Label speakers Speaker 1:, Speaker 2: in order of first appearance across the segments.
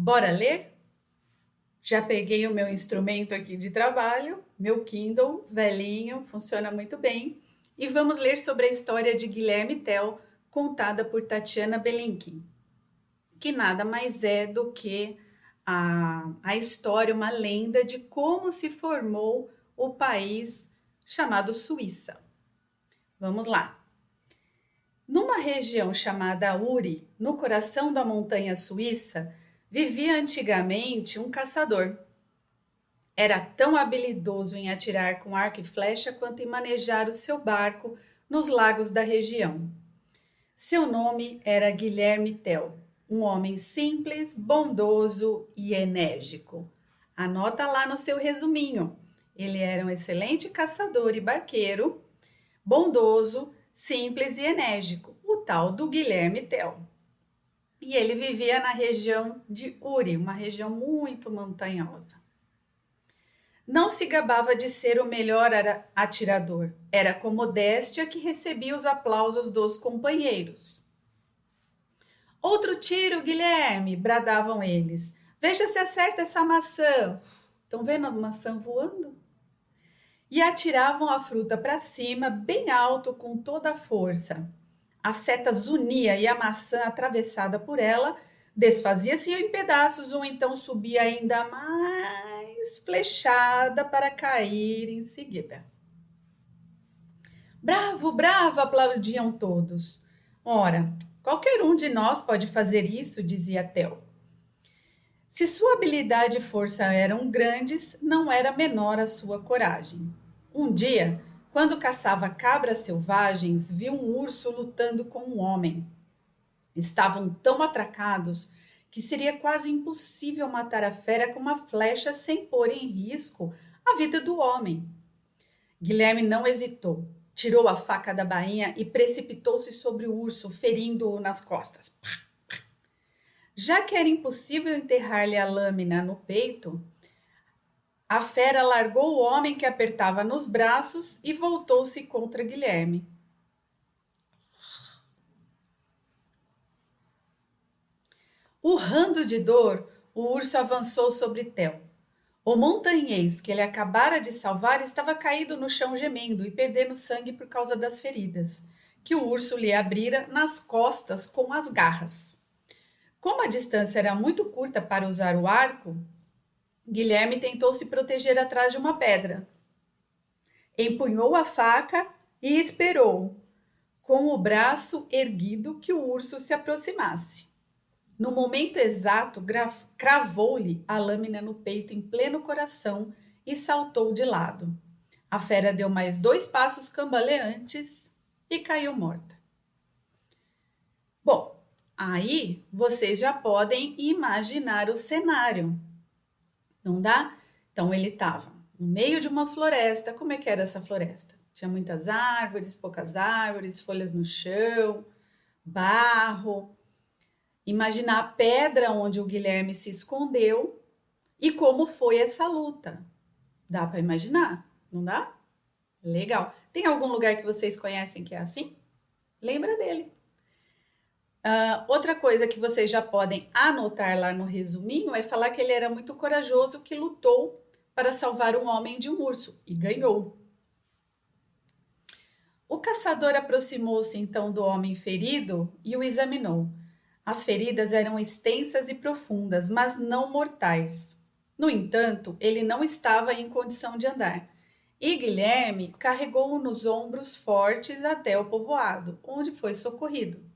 Speaker 1: Bora ler? Já peguei o meu instrumento aqui de trabalho, meu Kindle, velhinho, funciona muito bem. E vamos ler sobre a história de Guilherme Tell, contada por Tatiana Belenkin, que nada mais é do que a história, uma lenda de como se formou o país chamado Suíça. Vamos lá. Numa região chamada Uri, no coração da montanha suíça, vivia antigamente um caçador. Era tão habilidoso em atirar com arco e flecha quanto em manejar o seu barco nos lagos da região. Seu nome era Guilherme Tell, um homem simples, bondoso e enérgico. Anota lá no seu resuminho. Ele era um excelente caçador e barqueiro, bondoso, simples e enérgico, o tal do Guilherme Tell. E ele vivia na região de Uri, uma região muito montanhosa. Não se gabava de ser o melhor atirador, era com modéstia que recebia os aplausos dos companheiros. Outro tiro, Guilherme, bradavam eles. Veja se acerta essa maçã. Estão vendo a maçã voando? E atiravam a fruta para cima, bem alto, com toda a força. A seta zunia e a maçã, atravessada por ela, desfazia-se em pedaços ou então subia ainda mais flechada para cair em seguida. Bravo, bravo, aplaudiam todos. Ora, qualquer um de nós pode fazer isso, dizia Tell. Se sua habilidade e força eram grandes, não era menor a sua coragem. Um dia, quando caçava cabras selvagens, viu um urso lutando com um homem. Estavam tão atracados que seria quase impossível matar a fera com uma flecha sem pôr em risco a vida do homem. Guilherme não hesitou, tirou a faca da bainha e precipitou-se sobre o urso, ferindo-o nas costas. Já que era impossível enterrar-lhe a lâmina no peito, a fera largou o homem que apertava nos braços e voltou-se contra Guilherme. Urrando de dor, o urso avançou sobre Tell. O montanhês que ele acabara de salvar estava caído no chão gemendo e perdendo sangue por causa das feridas, que o urso lhe abrira nas costas com as garras. Como a distância era muito curta para usar o arco, Guilherme tentou se proteger atrás de uma pedra. Empunhou a faca e esperou, com o braço erguido, que o urso se aproximasse. No momento exato, cravou-lhe a lâmina no peito em pleno coração e saltou de lado. A fera deu mais 2 passos cambaleantes e caiu morta. Bom, aí vocês já podem imaginar o cenário, não dá? Então ele estava no meio de uma floresta. Como é que era essa floresta? Tinha muitas árvores, poucas árvores, folhas no chão, barro. Imaginar a pedra onde o Guilherme se escondeu e como foi essa luta. Dá para imaginar, não dá? Legal. Tem algum lugar que vocês conhecem que é assim? Lembra dele. Outra coisa que vocês já podem anotar lá no resuminho é falar que ele era muito corajoso, que lutou para salvar um homem de um urso e ganhou. O caçador aproximou-se então do homem ferido e o examinou. As feridas eram extensas e profundas, mas não mortais. No entanto, ele não estava em condição de andar. E Guilherme carregou-o nos ombros fortes até o povoado, onde foi socorrido.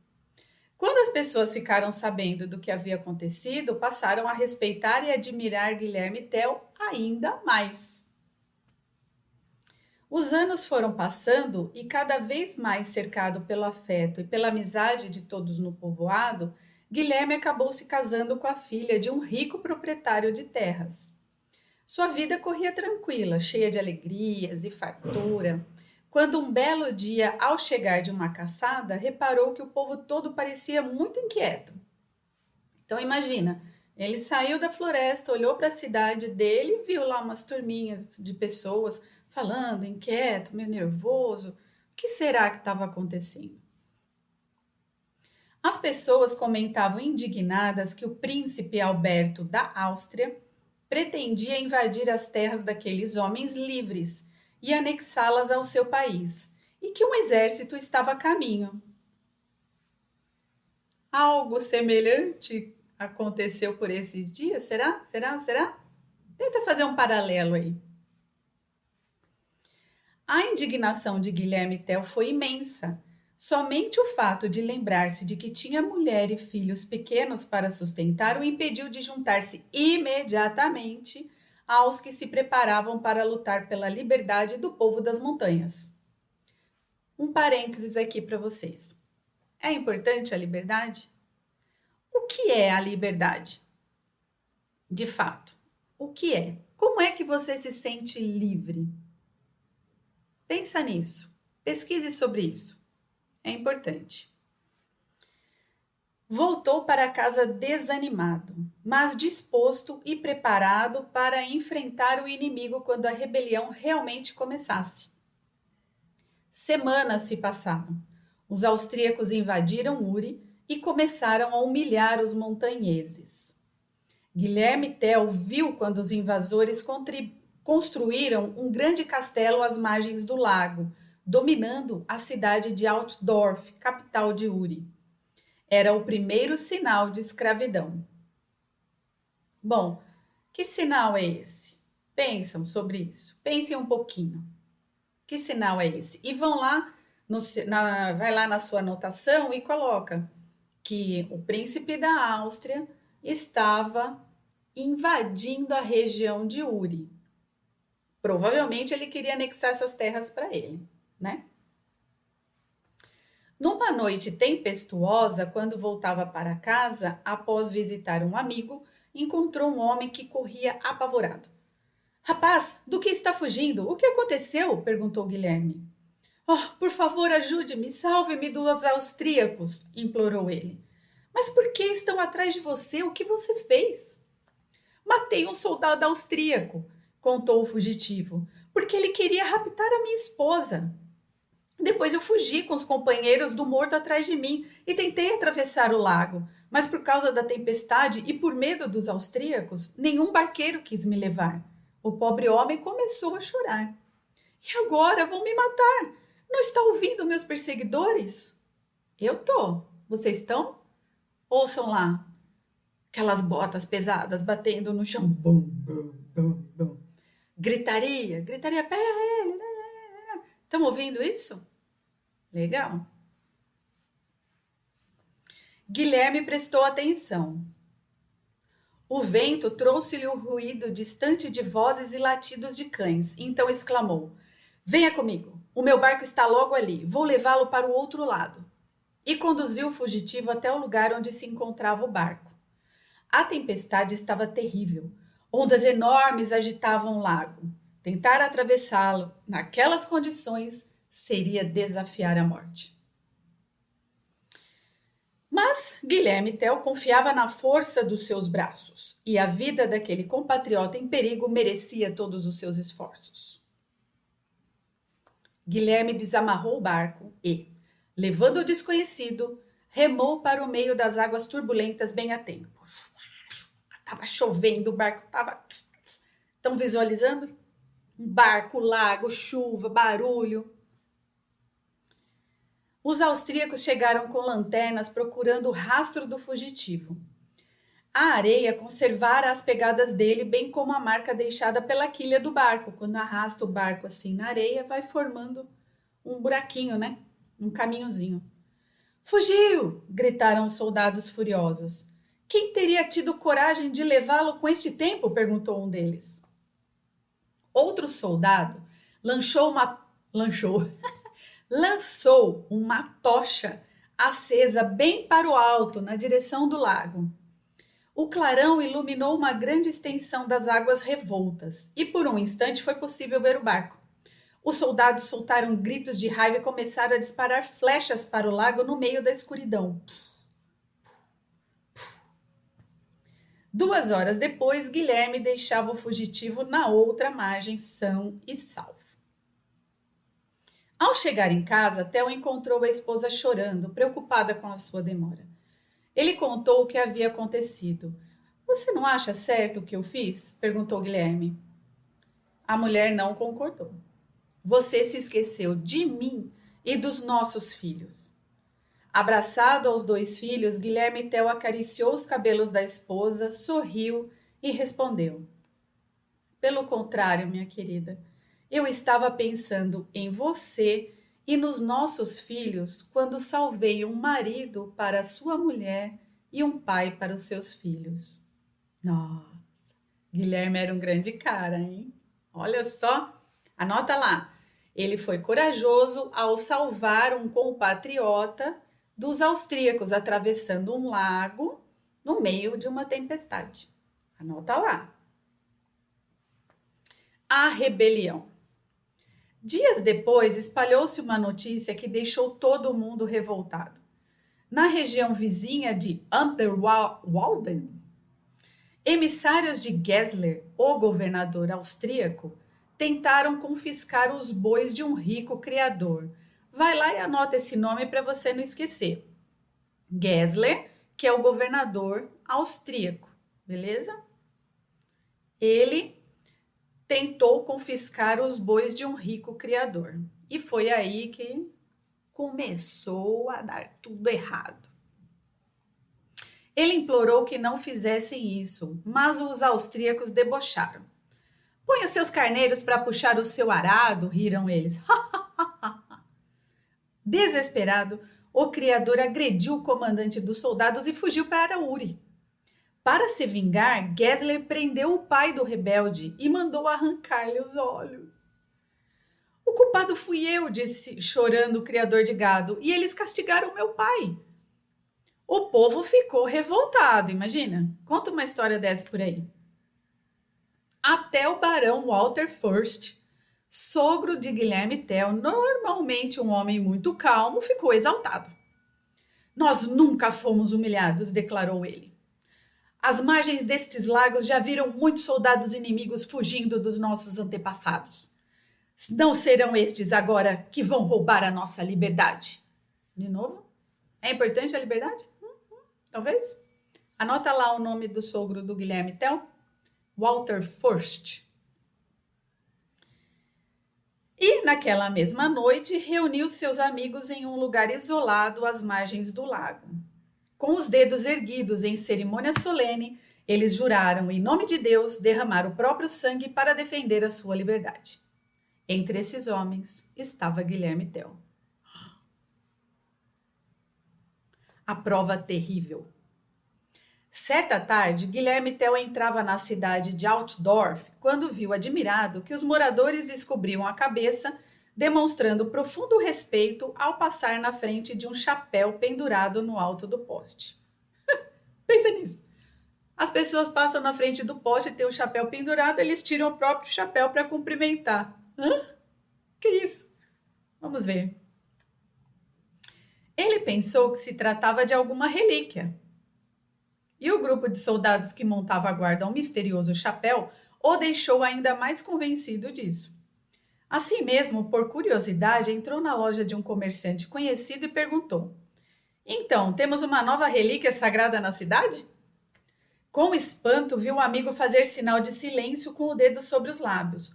Speaker 1: Quando as pessoas ficaram sabendo do que havia acontecido, passaram a respeitar e admirar Guilherme Tell ainda mais. Os anos foram passando e, cada vez mais cercado pelo afeto e pela amizade de todos no povoado, Guilherme acabou se casando com a filha de um rico proprietário de terras. Sua vida corria tranquila, cheia de alegrias e fartura, quando um belo dia, ao chegar de uma caçada, reparou que o povo todo parecia muito inquieto. Então imagina, ele saiu da floresta, olhou para a cidade dele e viu lá umas turminhas de pessoas falando, inquieto, meio nervoso. O que será que estava acontecendo? As pessoas comentavam indignadas que o príncipe Alberto da Áustria pretendia invadir as terras daqueles homens livres e anexá-las ao seu país, e que um exército estava a caminho. Algo semelhante aconteceu por esses dias? Será? Será? Tenta fazer um paralelo aí. A indignação de Guilherme Tell foi imensa. Somente o fato de lembrar-se de que tinha mulher e filhos pequenos para sustentar o impediu de juntar-se imediatamente aos que se preparavam para lutar pela liberdade do povo das montanhas. Um parênteses aqui para vocês. É importante a liberdade? O que é a liberdade? De fato, o que é? Como é que você se sente livre? Pensa nisso. Pesquise sobre isso. É importante. Voltou para casa desanimado, mas disposto e preparado para enfrentar o inimigo quando a rebelião realmente começasse. Semanas se passaram. Os austríacos invadiram Uri e começaram a humilhar os montanheses. Guilherme Tell viu quando os invasores construíram um grande castelo às margens do lago, dominando a cidade de Altdorf, capital de Uri. Era o primeiro sinal de escravidão. Bom, que sinal é esse? Pensam sobre isso. Pensem um pouquinho. Que sinal é esse? E vão lá, vai lá na sua anotação e coloca que o príncipe da Áustria estava invadindo a região de Uri. Provavelmente ele queria anexar essas terras para ele, né? Numa noite tempestuosa, quando voltava para casa, após visitar um amigo, encontrou um homem que corria apavorado. Rapaz, do que está fugindo? O que aconteceu? Perguntou Guilherme. Oh, por favor, ajude-me, salve-me dos austríacos, implorou ele. Mas por que estão atrás de você? O que você fez? Matei um soldado austríaco, contou o fugitivo, porque ele queria raptar a minha esposa. Depois eu fugi com os companheiros do morto atrás de mim e tentei atravessar o lago, mas por causa da tempestade e por medo dos austríacos, nenhum barqueiro quis me levar. O pobre homem começou a chorar. E agora vão me matar? Não está ouvindo meus perseguidores? Eu tô. Vocês estão? Ouçam lá. Aquelas botas pesadas batendo no chão. Bum, bum, bum, bum. Gritaria, pega ele. Estão ouvindo isso? Legal. Guilherme prestou atenção. O vento trouxe-lhe o ruído distante de vozes e latidos de cães. Então exclamou: Venha comigo, o meu barco está logo ali, vou levá-lo para o outro lado. E conduziu o fugitivo até o lugar onde se encontrava o barco. A tempestade estava terrível. Ondas enormes agitavam o lago. Tentar atravessá-lo, naquelas condições, seria desafiar a morte. Mas Guilherme Tell confiava na força dos seus braços, e a vida daquele compatriota em perigo merecia todos os seus esforços. Guilherme desamarrou o barco e, levando o desconhecido, remou para o meio das águas turbulentas bem a tempo. Estava chovendo, o barco estava... Estão visualizando? Um barco, lago, chuva, barulho. Os austríacos chegaram com lanternas procurando o rastro do fugitivo. A areia conservara as pegadas dele, bem como a marca deixada pela quilha do barco. Quando arrasta o barco assim na areia, vai formando um buraquinho, né? Um caminhozinho. Fugiu! Gritaram os soldados furiosos. Quem teria tido coragem de levá-lo com este tempo? Perguntou um deles. Outro soldado lançou uma tocha acesa bem para o alto, na direção do lago. O clarão iluminou uma grande extensão das águas revoltas, e por um instante foi possível ver o barco. Os soldados soltaram gritos de raiva e começaram a disparar flechas para o lago no meio da escuridão. 2 horas depois, Guilherme deixava o fugitivo na outra margem, são e salvo. Ao chegar em casa, Tell encontrou a esposa chorando, preocupada com a sua demora. Ele contou o que havia acontecido. Você não acha certo o que eu fiz? Perguntou Guilherme. A mulher não concordou. Você se esqueceu de mim e dos nossos filhos. Abraçado aos dois filhos, Guilherme Tell acariciou os cabelos da esposa, sorriu e respondeu: Pelo contrário, minha querida, eu estava pensando em você e nos nossos filhos quando salvei um marido para a sua mulher e um pai para os seus filhos. Nossa, Guilherme era um grande cara, hein? Olha só, anota lá. Ele foi corajoso ao salvar um compatriota dos austríacos atravessando um lago no meio de uma tempestade. Anota lá. A rebelião. Dias depois, espalhou-se uma notícia que deixou todo mundo revoltado. Na região vizinha de Unterwalden, emissários de Gessler, o governador austríaco, tentaram confiscar os bois de um rico criador. Vai lá e anota esse nome para você não esquecer. Gessler, que é o governador austríaco, beleza? Ele tentou confiscar os bois de um rico criador. E foi aí que começou a dar tudo errado. Ele implorou que não fizessem isso, mas os austríacos debocharam. Põe os seus carneiros para puxar o seu arado, riram eles. Desesperado, o criador agrediu o comandante dos soldados e fugiu para Uri. Para se vingar, Gessler prendeu o pai do rebelde e mandou arrancar-lhe os olhos. O culpado fui eu, disse chorando o criador de gado, e eles castigaram meu pai. O povo ficou revoltado, imagina. Conta uma história dessa por aí. Até o barão Walter Fürst, sogro de Guilherme Tell, normalmente um homem muito calmo, ficou exaltado. Nós nunca fomos humilhados, declarou ele. Às margens destes lagos já viram muitos soldados inimigos fugindo dos nossos antepassados. Não serão estes agora que vão roubar a nossa liberdade. De novo? É importante a liberdade? Talvez? Anota lá o nome do sogro do Guilherme Tell. Walter Fürst. E, naquela mesma noite, reuniu seus amigos em um lugar isolado às margens do lago. Com os dedos erguidos em cerimônia solene, eles juraram, em nome de Deus, derramar o próprio sangue para defender a sua liberdade. Entre esses homens estava Guilherme Tell. A prova terrível. Certa tarde, Guilherme Tell entrava na cidade de Altdorf quando viu admirado que os moradores descobriam a cabeça, demonstrando profundo respeito ao passar na frente de um chapéu pendurado no alto do poste. Pensa nisso. As pessoas passam na frente do poste e tem o chapéu pendurado, eles tiram o próprio chapéu para cumprimentar. Hã? Que isso? Vamos ver. Ele pensou que se tratava de alguma relíquia. E o grupo de soldados que montava a guarda ao misterioso chapéu o deixou ainda mais convencido disso. Assim mesmo, por curiosidade, entrou na loja de um comerciante conhecido e perguntou: Então, temos uma nova relíquia sagrada na cidade? Com espanto, viu o amigo fazer sinal de silêncio com o dedo sobre os lábios.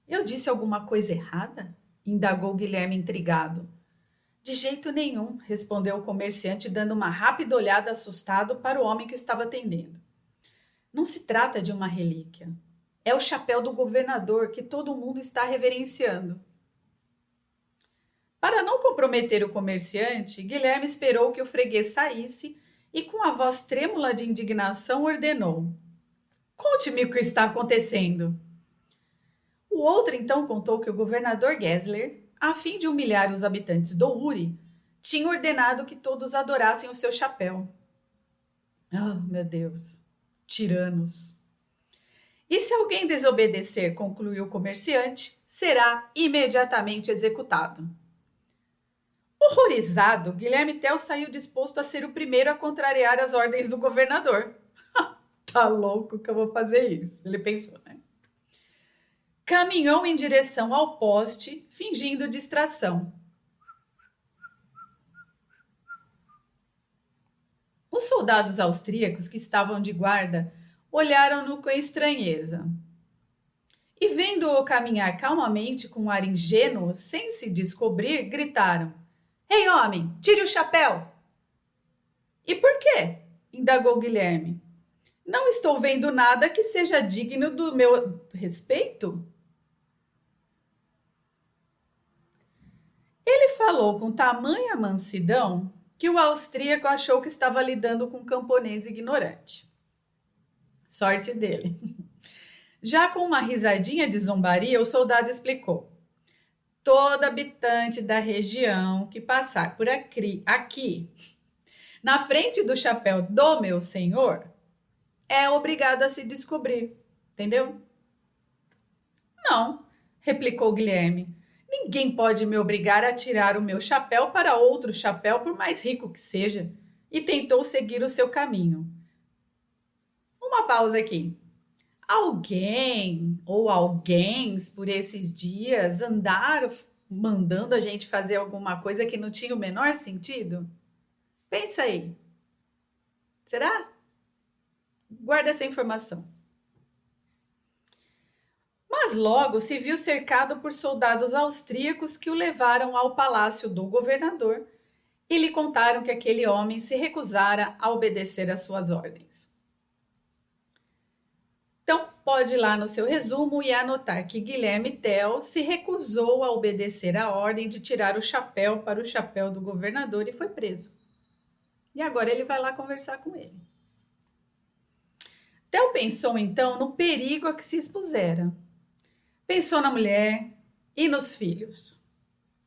Speaker 1: Eu disse alguma coisa errada? Indagou Guilherme intrigado. De jeito nenhum, respondeu o comerciante, dando uma rápida olhada assustado para o homem que estava atendendo. Não se trata de uma relíquia. É o chapéu do governador que todo mundo está reverenciando. Para não comprometer o comerciante, Guilherme esperou que o freguês saísse e, com a voz trêmula de indignação, ordenou: Conte-me o que está acontecendo. O outro então contou que o governador Gessler, a fim de humilhar os habitantes do Uri, tinha ordenado que todos adorassem o seu chapéu. Ah, meu Deus, tiranos. E se alguém desobedecer, concluiu o comerciante, será imediatamente executado. Horrorizado, Guilherme Tell saiu disposto a ser o primeiro a contrariar as ordens do governador. Tá louco que eu vou fazer isso, ele pensou, né? Caminhou em direção ao poste, fingindo distração. Os soldados austríacos que estavam de guarda olharam-no com estranheza. E vendo-o caminhar calmamente com um ar ingênuo, sem se descobrir, gritaram: Ei, homem, tire o chapéu! E por quê? Indagou Guilherme. Não estou vendo nada que seja digno do meu respeito. Ele falou com tamanha mansidão que o austríaco achou que estava lidando com um camponês ignorante. Sorte dele. Já com uma risadinha de zombaria, o soldado explicou. Todo habitante da região que passar por aqui, na frente do chapéu do meu senhor, é obrigado a se descobrir. Entendeu? Não, replicou Guilherme. Ninguém pode me obrigar a tirar o meu chapéu para outro chapéu, por mais rico que seja. E tentou seguir o seu caminho. Uma pausa aqui. Alguém ou alguéns por esses dias andaram mandando a gente fazer alguma coisa que não tinha o menor sentido? Pensa aí. Será? Guarda essa informação. Mas logo se viu cercado por soldados austríacos que o levaram ao palácio do governador e lhe contaram que aquele homem se recusara a obedecer às suas ordens. Então, pode ir lá no seu resumo e anotar que Guilherme Tell se recusou a obedecer à ordem de tirar o chapéu para o chapéu do governador e foi preso. E agora ele vai lá conversar com ele. Tell pensou então no perigo a que se expusera. Pensou na mulher e nos filhos.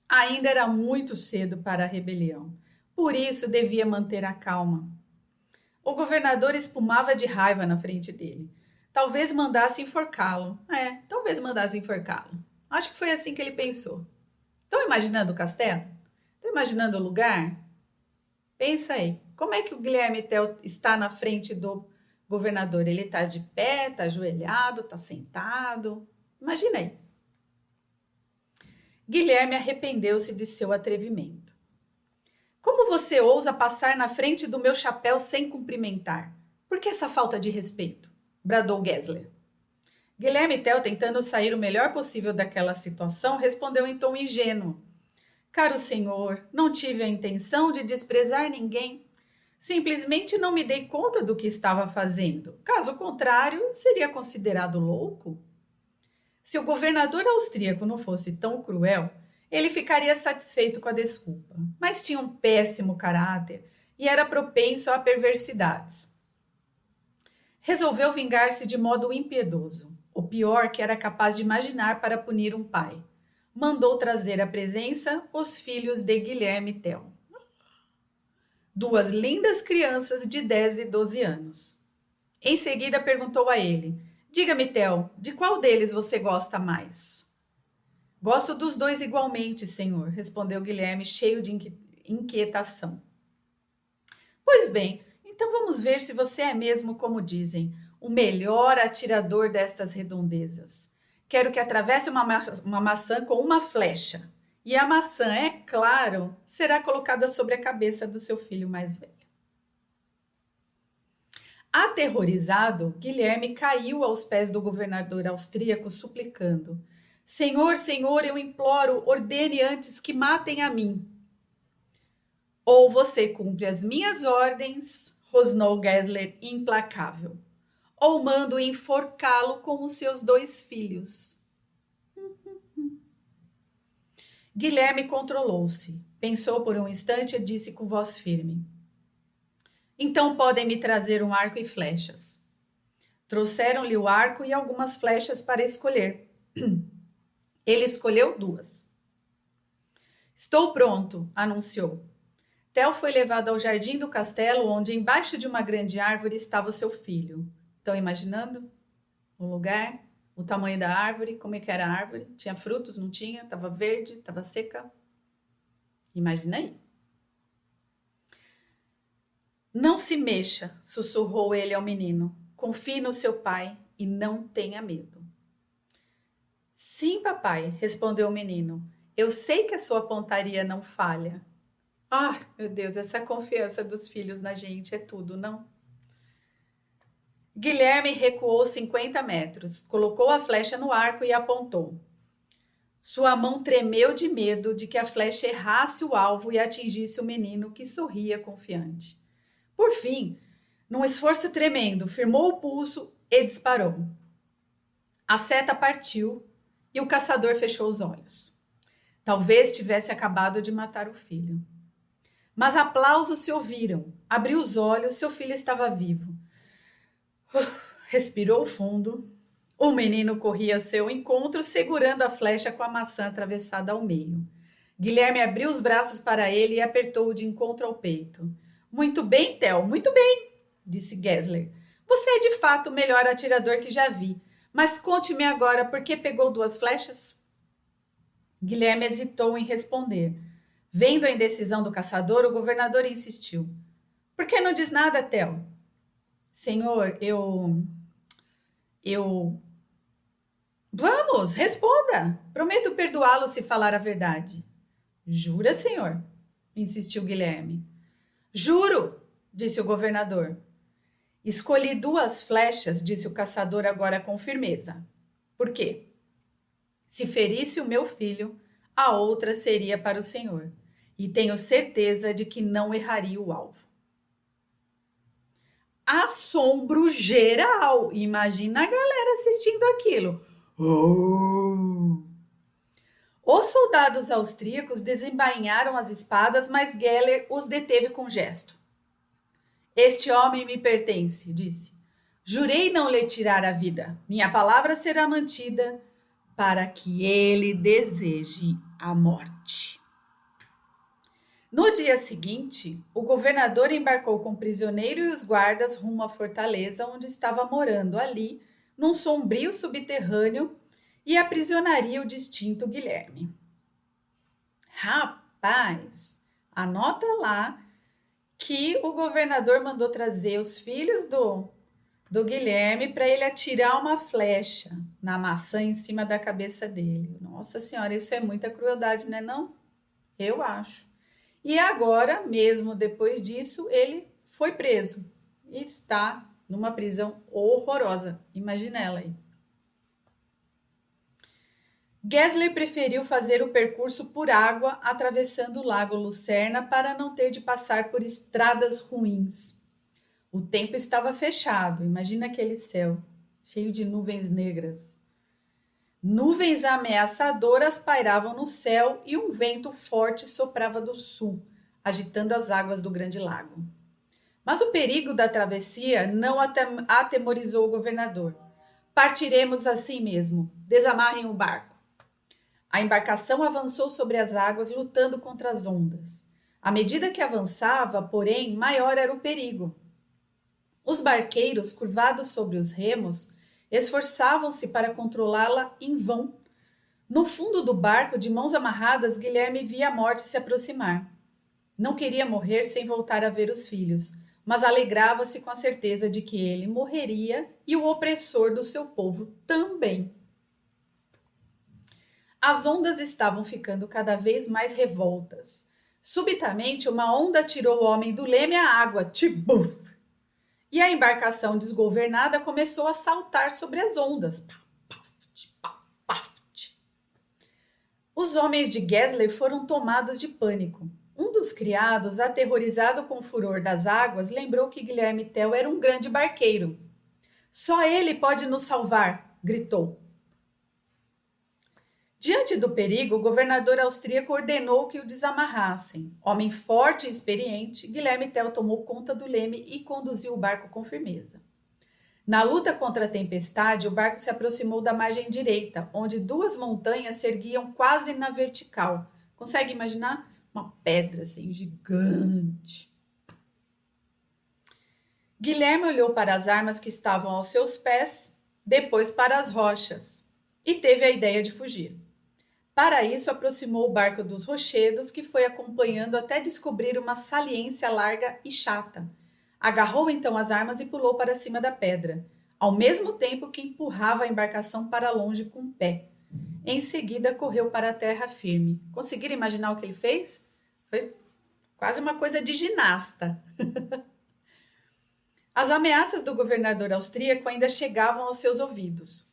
Speaker 1: Ainda era muito cedo para a rebelião, por isso devia manter a calma. O governador espumava de raiva na frente dele. Talvez mandasse enforcá-lo. Talvez mandasse enforcá-lo. Acho que foi assim que ele pensou. Estão imaginando o castelo? Estão imaginando o lugar? Pensa aí. Como é que o Guilherme Tell está na frente do governador? Ele está de pé, está ajoelhado, está sentado? Imagina aí. Guilherme arrependeu-se de seu atrevimento. Como você ousa passar na frente do meu chapéu sem cumprimentar? Por que essa falta de respeito? Bradou Gessler. Guilherme Tell, tentando sair o melhor possível daquela situação, respondeu em tom ingênuo. Caro senhor, não tive a intenção de desprezar ninguém. Simplesmente não me dei conta do que estava fazendo. Caso contrário, seria considerado louco. Se o governador austríaco não fosse tão cruel, ele ficaria satisfeito com a desculpa, mas tinha um péssimo caráter e era propenso a perversidades. Resolveu vingar-se de modo impiedoso, o pior que era capaz de imaginar para punir um pai. Mandou trazer à presença os filhos de Guilherme Tell. Duas lindas crianças de 10 e 12 anos. Em seguida perguntou a ele, diga-me, Tell, de qual deles você gosta mais? Gosto dos dois igualmente, senhor, respondeu Guilherme, cheio de inquietação. Pois bem, então vamos ver se você é mesmo, como dizem, o melhor atirador destas redondezas. Quero que atravesse uma maçã com uma flecha. E a maçã, é claro, será colocada sobre a cabeça do seu filho mais velho. Aterrorizado, Guilherme caiu aos pés do governador austríaco, suplicando. Senhor, senhor, eu imploro, ordene antes que matem a mim. Ou você cumpre as minhas ordens, rosnou Gessler implacável, ou mando enforcá-lo com os seus 2 filhos. Guilherme controlou-se, pensou por um instante e disse com voz firme. Então podem me trazer um arco e flechas. Trouxeram-lhe o arco e algumas flechas para escolher. Ele escolheu 2. Estou pronto, anunciou. Tell foi levado ao jardim do castelo, onde embaixo de uma grande árvore estava o seu filho. Estão imaginando o lugar, o tamanho da árvore, como é que era a árvore? Tinha frutos, não tinha? Estava verde, estava seca? Imagina aí. Não se mexa, sussurrou ele ao menino. Confie no seu pai e não tenha medo. Sim, papai, respondeu o menino. Eu sei que a sua pontaria não falha. Ai, meu Deus, essa confiança dos filhos na gente é tudo, não? Guilherme recuou 50 metros, colocou a flecha no arco e apontou. Sua mão tremeu de medo de que a flecha errasse o alvo e atingisse o menino, que sorria confiante. Por fim, num esforço tremendo, firmou o pulso e disparou. A seta partiu e o caçador fechou os olhos. Talvez tivesse acabado de matar o filho. Mas aplausos se ouviram. Abriu os olhos, seu filho estava vivo. Respirou fundo. O menino corria ao seu encontro, segurando a flecha com a maçã atravessada ao meio. Guilherme abriu os braços para ele e apertou-o de encontro ao peito. Muito bem, Theo, muito bem, disse Gessler. Você é de fato o melhor atirador que já vi. Mas conte-me agora por que pegou 2 flechas? Guilherme hesitou em responder. Vendo a indecisão do caçador, o governador insistiu. Por que não diz nada, Theo? Senhor, eu... Vamos, responda. Prometo perdoá-lo se falar a verdade. Jura, senhor? Insistiu Guilherme. Juro, disse o governador. Escolhi 2 flechas, disse o caçador agora com firmeza. Por quê? Se ferisse o meu filho, a outra seria para o senhor. E tenho certeza de que não erraria o alvo. Assombro geral. Imagina a galera assistindo aquilo. Oh! Os soldados austríacos desembainharam as espadas, mas Geller os deteve com gesto. Este homem me pertence, disse. Jurei não lhe tirar a vida. Minha palavra será mantida para que ele deseje a morte. No dia seguinte, o governador embarcou com o prisioneiro e os guardas rumo à fortaleza onde estava morando ali, num sombrio subterrâneo, e aprisionaria o distinto Guilherme. Rapaz, anota lá que o governador mandou trazer os filhos do Guilherme para ele atirar uma flecha na maçã em cima da cabeça dele. Nossa senhora, isso é muita crueldade, né não? Eu acho. E agora, mesmo depois disso, ele foi preso e está numa prisão horrorosa. Imagina ela aí. Gessler preferiu fazer o percurso por água, atravessando o lago Lucerna para não ter de passar por estradas ruins. O tempo estava fechado, imagina aquele céu, cheio de nuvens negras. Nuvens ameaçadoras pairavam no céu e um vento forte soprava do sul, agitando as águas do grande lago. Mas o perigo da travessia não atemorizou o governador. Partiremos assim mesmo, desamarrem o barco. A embarcação avançou sobre as águas, lutando contra as ondas. À medida que avançava, porém, maior era o perigo. Os barqueiros, curvados sobre os remos, esforçavam-se para controlá-la em vão. No fundo do barco, de mãos amarradas, Guilherme via a morte se aproximar. Não queria morrer sem voltar a ver os filhos, mas alegrava-se com a certeza de que ele morreria e o opressor do seu povo também. As ondas estavam ficando cada vez mais revoltas. Subitamente, uma onda tirou o homem do leme à água, tibuf! E a embarcação desgovernada começou a saltar sobre as ondas. Os homens de Gessler foram tomados de pânico. Um dos criados, aterrorizado com o furor das águas, lembrou que Guilherme Tell era um grande barqueiro. Só ele pode nos salvar, gritou. Diante do perigo, o governador austríaco ordenou que o desamarrassem. Homem forte e experiente, Guilherme Tell tomou conta do leme e conduziu o barco com firmeza. Na luta contra a tempestade, o barco se aproximou da margem direita, onde 2 montanhas se erguiam quase na vertical. Consegue imaginar? Uma pedra assim, gigante. Guilherme olhou para as armas que estavam aos seus pés, depois para as rochas, e teve a ideia de fugir. Para isso, aproximou o barco dos rochedos, que foi acompanhando até descobrir uma saliência larga e chata. Agarrou então as armas e pulou para cima da pedra, ao mesmo tempo que empurrava a embarcação para longe com o pé. Em seguida, correu para a terra firme. Conseguiram imaginar o que ele fez? Foi Quase uma coisa de ginasta. As ameaças do governador austríaco ainda chegavam aos seus ouvidos.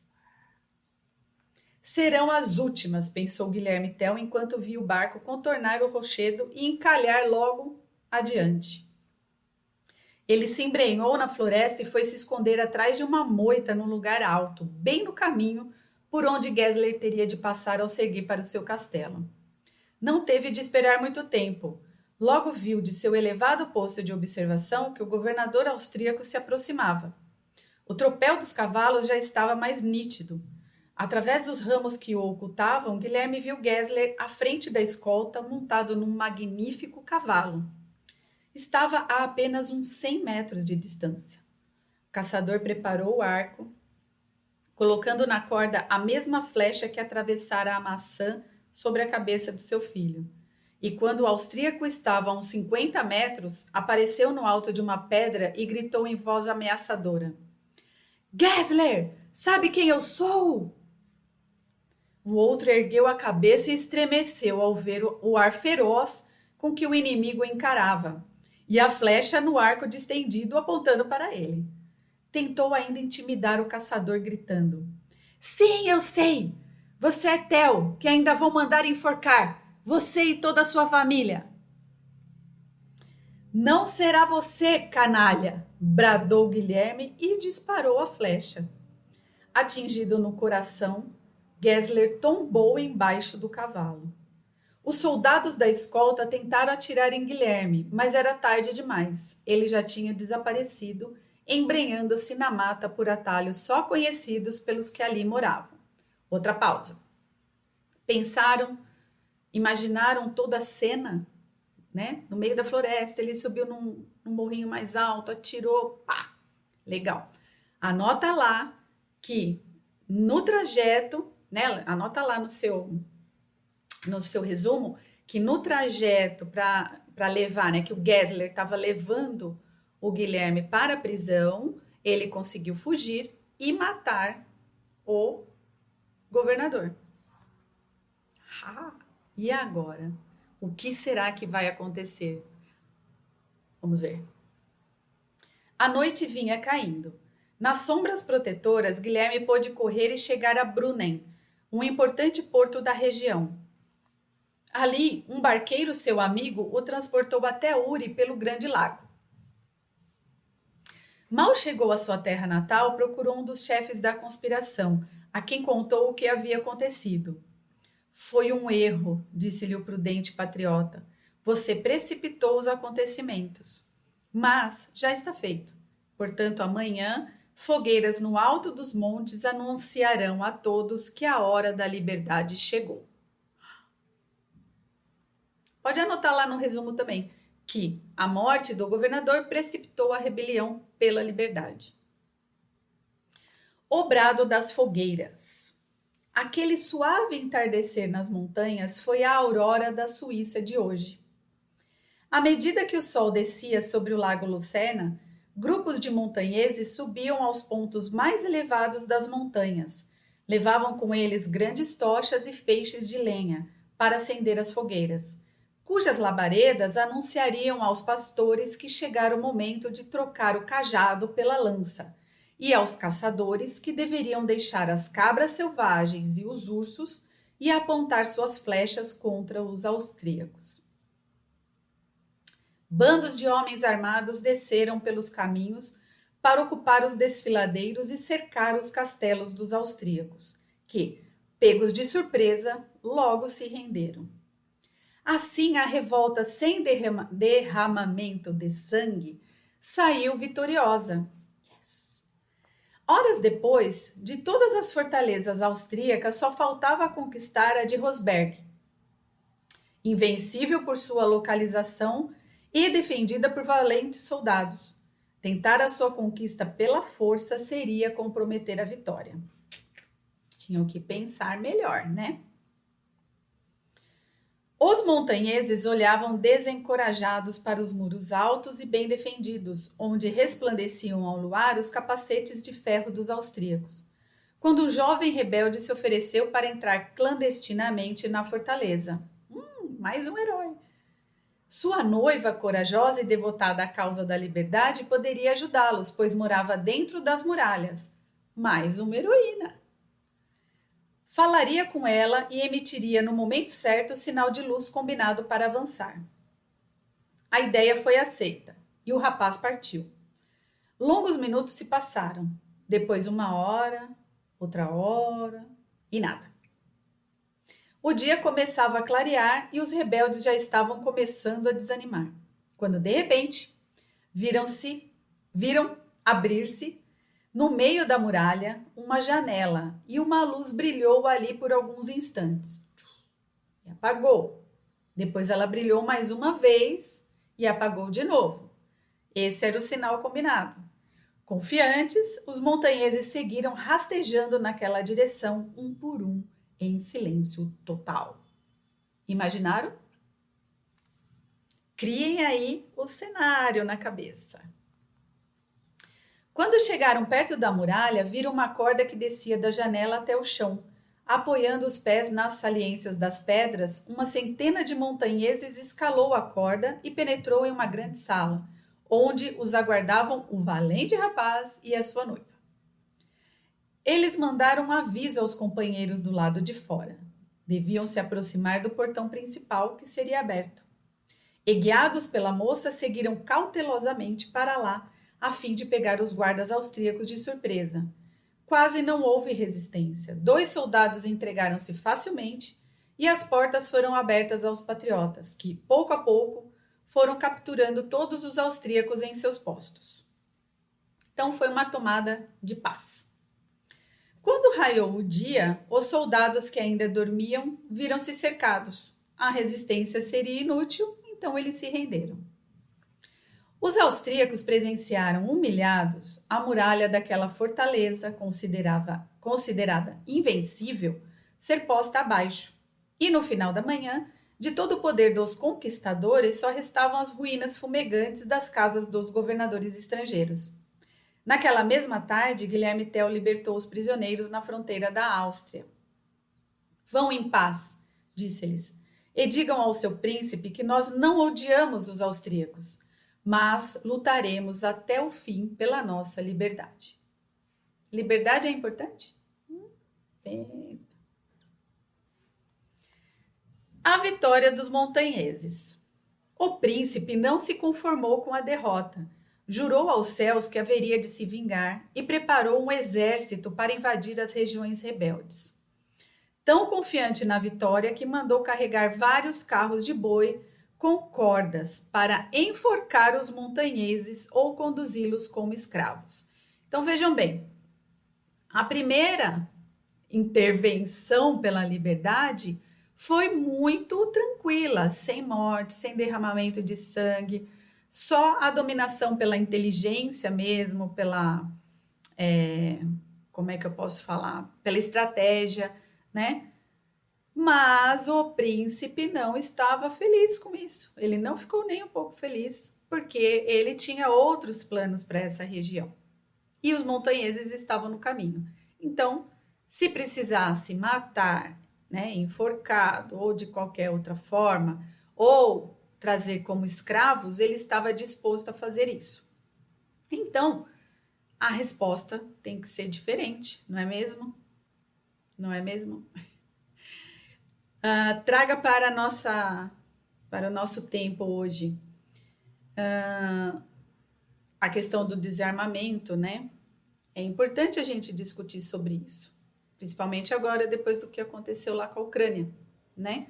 Speaker 1: Serão as últimas, pensou Guilherme Tell enquanto via o barco contornar o rochedo e encalhar logo adiante. Ele se embrenhou na floresta e foi se esconder atrás de uma moita num lugar alto, bem no caminho por onde Gessler teria de passar ao seguir para o seu castelo. Não teve de esperar muito tempo. Logo viu de seu elevado posto de observação que o governador austríaco se aproximava. O tropel dos cavalos já estava mais nítido. Através dos ramos que o ocultavam, Guilherme viu Gessler à frente da escolta, montado num magnífico cavalo. Estava a apenas uns 100 metros de distância. O caçador preparou o arco, colocando na corda a mesma flecha que atravessara a maçã sobre a cabeça do seu filho. E quando o austríaco estava a uns 50 metros, apareceu no alto de uma pedra e gritou em voz ameaçadora: Gessler, sabe quem eu sou? O outro ergueu a cabeça e estremeceu ao ver o ar feroz com que o inimigo o encarava, e a flecha no arco distendido apontando para ele. Tentou ainda intimidar o caçador, gritando: Sim, eu sei! Você é Tell, que ainda vou mandar enforcar, você e toda a sua família. Não será você, canalha! Bradou Guilherme e disparou a flecha. Atingido no coração, Gessler tombou embaixo do cavalo. Os soldados da escolta tentaram atirar em Guilherme, mas era tarde demais. Ele já tinha desaparecido, embrenhando-se na mata por atalhos só conhecidos pelos que ali moravam. Outra pausa. Pensaram, imaginaram toda a cena, né? No meio da floresta, ele subiu num morrinho mais alto, atirou, pá! Legal. Anota lá que no trajeto, né? Anota lá no seu resumo, que no trajeto para levar, né? Que o Gessler estava levando o Guilherme para a prisão, ele conseguiu fugir e matar o governador. E agora? O que será que vai acontecer? Vamos ver. A noite vinha caindo. Nas sombras protetoras, Guilherme pôde correr e chegar a Brunnen, um importante porto da região. Ali, um barqueiro, seu amigo, o transportou até Uri pelo Grande Lago. Mal chegou à sua terra natal, procurou um dos chefes da conspiração, a quem contou o que havia acontecido. Foi um erro, disse-lhe o prudente patriota. Você precipitou os acontecimentos. Mas já está feito. Portanto, amanhã, fogueiras no alto dos montes anunciarão a todos que a hora da liberdade chegou. Pode anotar lá no resumo também que a morte do governador precipitou a rebelião pela liberdade. O brado das fogueiras. Aquele suave entardecer nas montanhas foi a aurora da Suíça de hoje. À medida que o sol descia sobre o lago Lucerna, grupos de montanheses subiam aos pontos mais elevados das montanhas. Levavam com eles grandes tochas e feixes de lenha para acender as fogueiras, cujas labaredas anunciariam aos pastores que chegara o momento de trocar o cajado pela lança, e aos caçadores que deveriam deixar as cabras selvagens e os ursos e apontar suas flechas contra os austríacos. Bandos de homens armados desceram pelos caminhos para ocupar os desfiladeiros e cercar os castelos dos austríacos, que, pegos de surpresa, logo se renderam. Assim, a revolta sem derramamento de sangue saiu vitoriosa. Horas depois, de todas as fortalezas austríacas, só faltava conquistar a de Rosberg. Invencível por sua localização e defendida por valentes soldados. Tentar a sua conquista pela força seria comprometer a vitória. Tinham que pensar melhor, né? Os montanheses olhavam desencorajados para os muros altos e bem defendidos, onde resplandeciam ao luar os capacetes de ferro dos austríacos, quando um jovem rebelde se ofereceu para entrar clandestinamente na fortaleza. Mais um herói. Sua noiva, corajosa e devotada à causa da liberdade, poderia ajudá-los, pois morava dentro das muralhas. Mais uma heroína. Falaria com ela e emitiria no momento certo o sinal de luz combinado para avançar. A ideia foi aceita e o rapaz partiu. Longos minutos se passaram, depois 1 hora, outra hora e nada. O dia começava a clarear e os rebeldes já estavam começando a desanimar, quando de repente viram abrir-se no meio da muralha uma janela e uma luz brilhou ali por alguns instantes e apagou. Depois ela brilhou mais uma vez e apagou de novo. Esse era o sinal combinado. Confiantes, os montanheses seguiram rastejando naquela direção, um por um, em silêncio total. Imaginaram? Criem aí o cenário na cabeça. Quando chegaram perto da muralha, viram uma corda que descia da janela até o chão. Apoiando os pés nas saliências das pedras, uma centena de montanheses escalou a corda e penetrou em uma grande sala, onde os aguardavam o valente rapaz e a sua noiva. Eles mandaram um aviso aos companheiros do lado de fora. Deviam se aproximar do portão principal, que seria aberto. E, guiados pela moça, seguiram cautelosamente para lá, a fim de pegar os guardas austríacos de surpresa. Quase não houve resistência. 2 soldados entregaram-se facilmente e as portas foram abertas aos patriotas, que, pouco a pouco, foram capturando todos os austríacos em seus postos. Então, foi uma tomada de paz. Quando raiou o dia, os soldados que ainda dormiam viram-se cercados. A resistência seria inútil, então eles se renderam. Os austríacos presenciaram humilhados a muralha daquela fortaleza considerada invencível ser posta abaixo. E no final da manhã, de todo o poder dos conquistadores, só restavam as ruínas fumegantes das casas dos governadores estrangeiros. Naquela mesma tarde, Guilherme Tell libertou os prisioneiros na fronteira da Áustria. Vão em paz, disse-lhes, e digam ao seu príncipe que nós não odiamos os austríacos, mas lutaremos até o fim pela nossa liberdade. Liberdade é importante? Pensa. A vitória dos montanheses. O príncipe não se conformou com a derrota. Jurou aos céus que haveria de se vingar e preparou um exército para invadir as regiões rebeldes. Tão confiante na vitória que mandou carregar vários carros de boi com cordas para enforcar os montanheses ou conduzi-los como escravos. Então vejam bem, a primeira intervenção pela liberdade foi muito tranquila, sem morte, sem derramamento de sangue, só a dominação pela inteligência mesmo, pela, como é que eu posso falar? Pela estratégia, né? Mas o príncipe não estava feliz com isso. Ele não ficou nem um pouco feliz, porque ele tinha outros planos para essa região. E os montanheses estavam no caminho. Então, se precisasse matar, né, enforcado ou de qualquer outra forma, ou trazer como escravos, ele estava disposto a fazer isso. Então, a resposta tem que ser diferente, não é mesmo? Não é mesmo? Traga para o nosso tempo hoje a questão do desarmamento, né? É importante a gente discutir sobre isso, principalmente agora, depois do que aconteceu lá com a Ucrânia, né?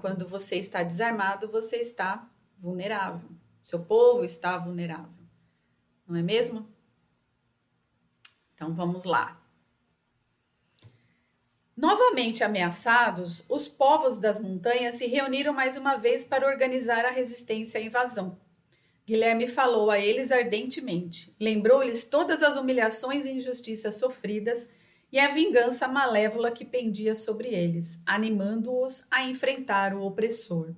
Speaker 1: Quando você está desarmado, você está vulnerável. Seu povo está vulnerável, não é mesmo? Então, vamos lá. Novamente ameaçados, os povos das montanhas se reuniram mais uma vez para organizar a resistência à invasão. Guilherme falou a eles ardentemente, lembrou-lhes todas as humilhações e injustiças sofridas e a vingança malévola que pendia sobre eles, animando-os a enfrentar o opressor.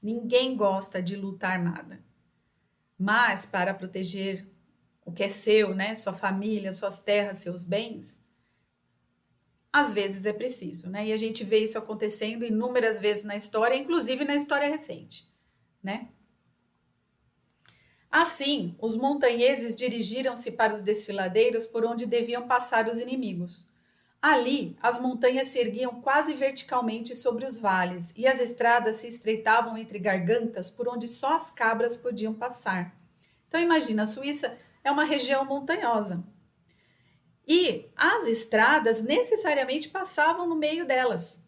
Speaker 1: Ninguém gosta de luta armada, mas para proteger o que é seu, né, sua família, suas terras, seus bens, às vezes é preciso, né? E a gente vê isso acontecendo inúmeras vezes na história, inclusive na história recente, né? Assim, os montanheses dirigiram-se para os desfiladeiros por onde deviam passar os inimigos. Ali, as montanhas se erguiam quase verticalmente sobre os vales e as estradas se estreitavam entre gargantas por onde só as cabras podiam passar. Então, imagina, a Suíça é uma região montanhosa e as estradas necessariamente passavam no meio delas.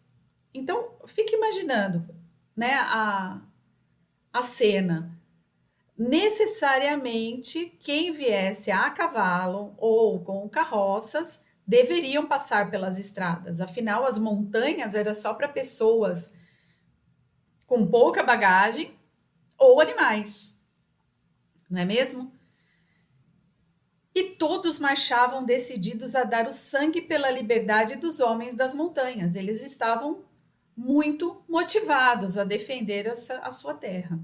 Speaker 1: Então, fique imaginando, né, a cena. Necessariamente, quem viesse a cavalo ou com carroças deveriam passar pelas estradas. Afinal, as montanhas eram só para pessoas com pouca bagagem ou animais, não é mesmo? E todos marchavam decididos a dar o sangue pela liberdade dos homens das montanhas. Eles estavam muito motivados a defender a sua terra.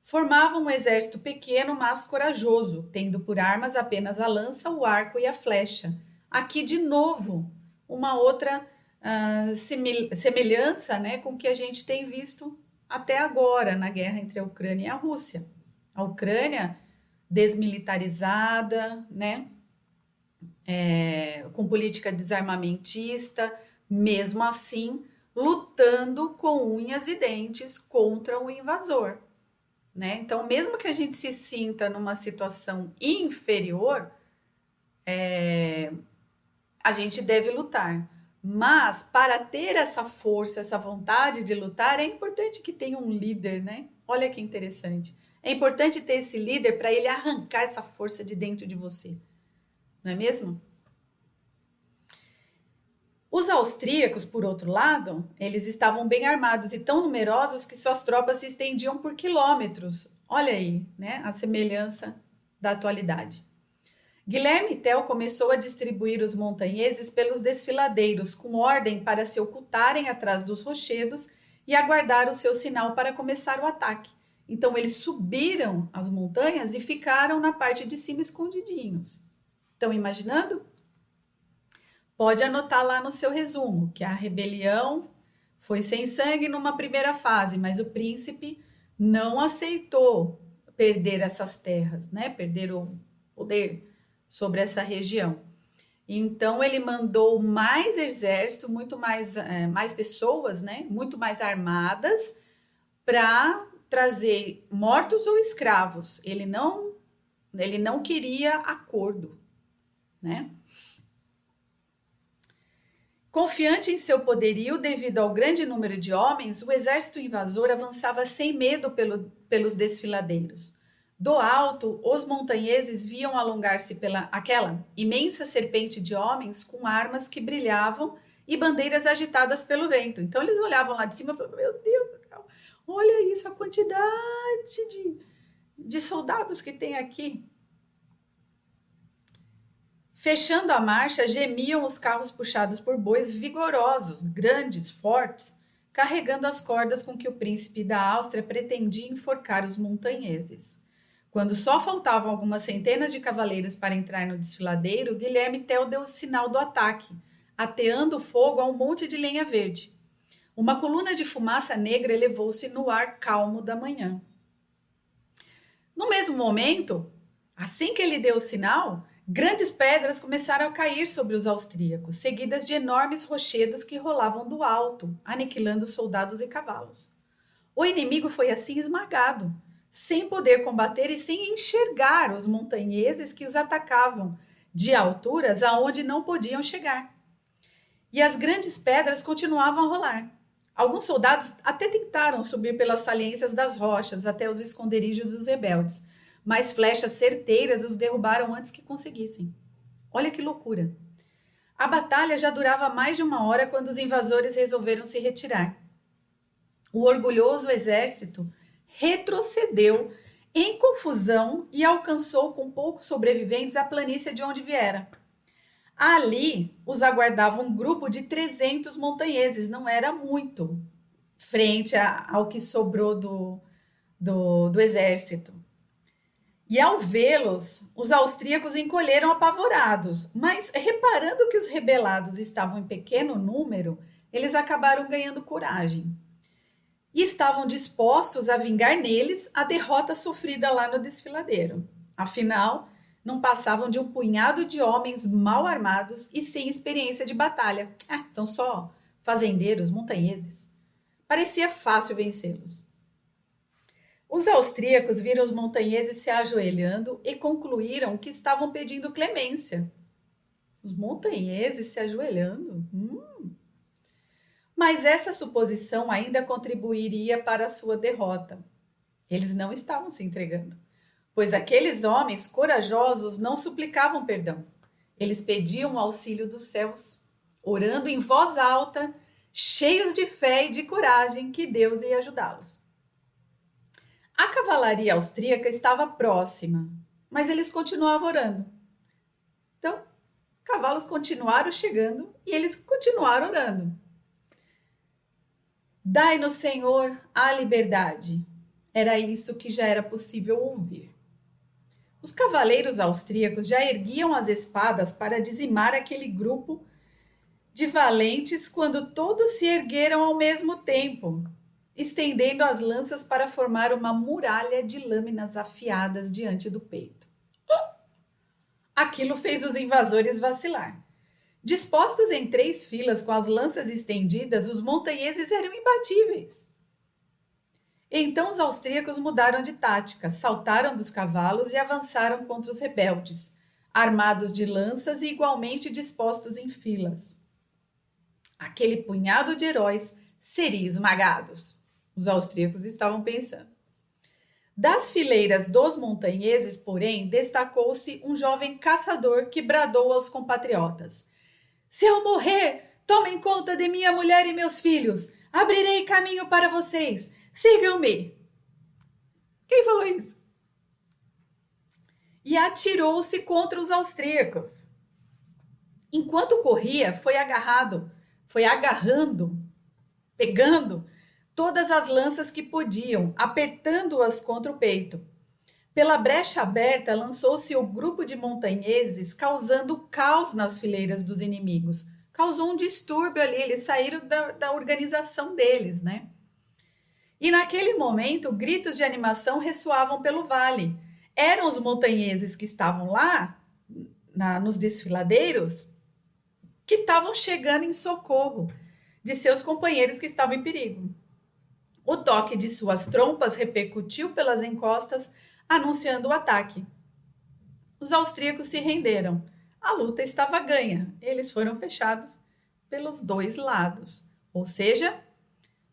Speaker 1: Formavam um exército pequeno, mas corajoso, tendo por armas apenas a lança, o arco e a flecha. Aqui, de novo, uma outra semelhança, né, com o que a gente tem visto até agora na guerra entre a Ucrânia e a Rússia. A Ucrânia desmilitarizada, né, com política desarmamentista, mesmo assim lutando com unhas e dentes contra o invasor. Né? Então, mesmo que a gente se sinta numa situação inferior, a gente deve lutar. Mas, para ter essa força, essa vontade de lutar, é importante que tenha um líder, né? Olha que interessante. É importante ter esse líder para ele arrancar essa força de dentro de você. Não é mesmo? Os austríacos, por outro lado, eles estavam bem armados e tão numerosos que suas tropas se estendiam por quilômetros. Olha aí, né, a semelhança da atualidade. Guilherme Tell começou a distribuir os montanheses pelos desfiladeiros, com ordem para se ocultarem atrás dos rochedos e aguardar o seu sinal para começar o ataque. Então, eles subiram as montanhas e ficaram na parte de cima escondidinhos. Estão imaginando? Pode anotar lá no seu resumo que a rebelião foi sem sangue numa primeira fase, mas o príncipe não aceitou perder essas terras, né? Perder o poder sobre essa região. Então ele mandou mais exército, muito mais pessoas, né? Muito mais armadas para trazer mortos ou escravos. Ele não queria acordo, né? Confiante em seu poderio devido ao grande número de homens, o exército invasor avançava sem medo pelos desfiladeiros. Do alto, os montanheses viam alongar-se pela aquela imensa serpente de homens com armas que brilhavam e bandeiras agitadas pelo vento. Então eles olhavam lá de cima e falavam: meu Deus do céu, olha isso, a quantidade de soldados que tem aqui. Fechando a marcha, gemiam os carros puxados por bois vigorosos, grandes, fortes, carregando as cordas com que o príncipe da Áustria pretendia enforcar os montanheses. Quando só faltavam algumas centenas de cavaleiros para entrar no desfiladeiro, Guilherme Tell deu o sinal do ataque, ateando fogo a um monte de lenha verde. Uma coluna de fumaça negra elevou-se no ar calmo da manhã. No mesmo momento, assim que ele deu o sinal, grandes pedras começaram a cair sobre os austríacos, seguidas de enormes rochedos que rolavam do alto, aniquilando soldados e cavalos. O inimigo foi assim esmagado, sem poder combater e sem enxergar os montanheses que os atacavam, de alturas aonde não podiam chegar. E as grandes pedras continuavam a rolar. Alguns soldados até tentaram subir pelas saliências das rochas até os esconderijos dos rebeldes, mas flechas certeiras os derrubaram antes que conseguissem. Olha que loucura! A batalha já durava mais de uma hora quando os invasores resolveram se retirar. O orgulhoso exército retrocedeu em confusão e alcançou com poucos sobreviventes a planície de onde viera. Ali os aguardava um grupo de 300 montanheses, não era muito, frente ao que sobrou do exército. E ao vê-los, os austríacos encolheram apavorados, mas reparando que os rebelados estavam em pequeno número, eles acabaram ganhando coragem. E estavam dispostos a vingar neles a derrota sofrida lá no desfiladeiro. Afinal, não passavam de um punhado de homens mal armados e sem experiência de batalha. São só fazendeiros montanheses. Parecia fácil vencê-los. Os austríacos viram os montanheses se ajoelhando e concluíram que estavam pedindo clemência. Os montanheses se ajoelhando? Mas essa suposição ainda contribuiria para a sua derrota. Eles não estavam se entregando, pois aqueles homens corajosos não suplicavam perdão. Eles pediam o auxílio dos céus, orando em voz alta, cheios de fé e de coragem que Deus ia ajudá-los. A cavalaria austríaca estava próxima, mas eles continuavam orando. Então, os cavalos continuaram chegando e eles continuaram orando. Dai-nos, Senhor, a liberdade. Era isso que já era possível ouvir. Os cavaleiros austríacos já erguiam as espadas para dizimar aquele grupo de valentes quando todos se ergueram ao mesmo tempo, estendendo as lanças para formar uma muralha de lâminas afiadas diante do peito. Aquilo fez os invasores vacilar. Dispostos em 3 filas com as lanças estendidas, os montanheses eram imbatíveis. Então os austríacos mudaram de tática, saltaram dos cavalos e avançaram contra os rebeldes, armados de lanças e igualmente dispostos em filas. Aquele punhado de heróis seria esmagados, os austríacos estavam pensando. Das fileiras dos montanheses, porém, destacou-se um jovem caçador que bradou aos compatriotas: se eu morrer, tomem conta de minha mulher e meus filhos. Abrirei caminho para vocês. Sigam-me. Quem falou isso? E atirou-se contra os austríacos. Enquanto corria, foi agarrando, pegando todas as lanças que podiam, apertando-as contra o peito. Pela brecha aberta, lançou-se o grupo de montanheses, causando caos nas fileiras dos inimigos. Causou um distúrbio ali, eles saíram da organização deles, né? E naquele momento, gritos de animação ressoavam pelo vale. Eram os montanheses que estavam lá, nos desfiladeiros, que estavam chegando em socorro de seus companheiros que estavam em perigo. O toque de suas trompas repercutiu pelas encostas, anunciando o ataque. Os austríacos se renderam. A luta estava ganha. Eles foram fechados pelos 2 lados. Ou seja,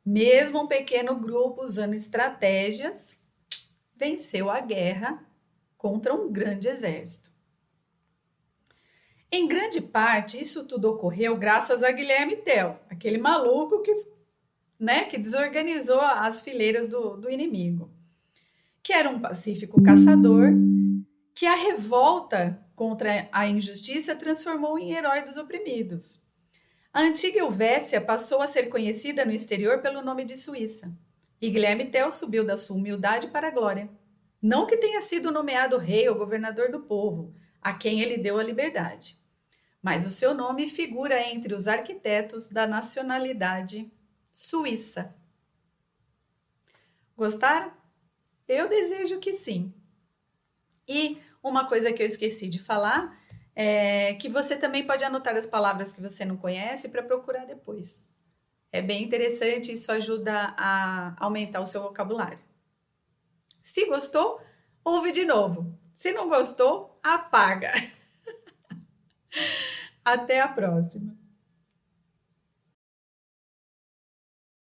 Speaker 1: mesmo um pequeno grupo usando estratégias, venceu a guerra contra um grande exército. Em grande parte, isso tudo ocorreu graças a Guilherme Tell, aquele maluco que desorganizou as fileiras do inimigo, que era um pacífico caçador, que a revolta contra a injustiça transformou em herói dos oprimidos. A antiga Helvécia passou a ser conhecida no exterior pelo nome de Suíça, e Guilherme Tell subiu da sua humildade para a glória. Não que tenha sido nomeado rei ou governador do povo, a quem ele deu a liberdade, mas o seu nome figura entre os arquitetos da nacionalidade suíça. Gostaram? Eu desejo que sim. E uma coisa que eu esqueci de falar é que você também pode anotar as palavras que você não conhece para procurar depois. É bem interessante, isso ajuda a aumentar o seu vocabulário. Se gostou, ouve de novo. Se não gostou, apaga. Até a próxima.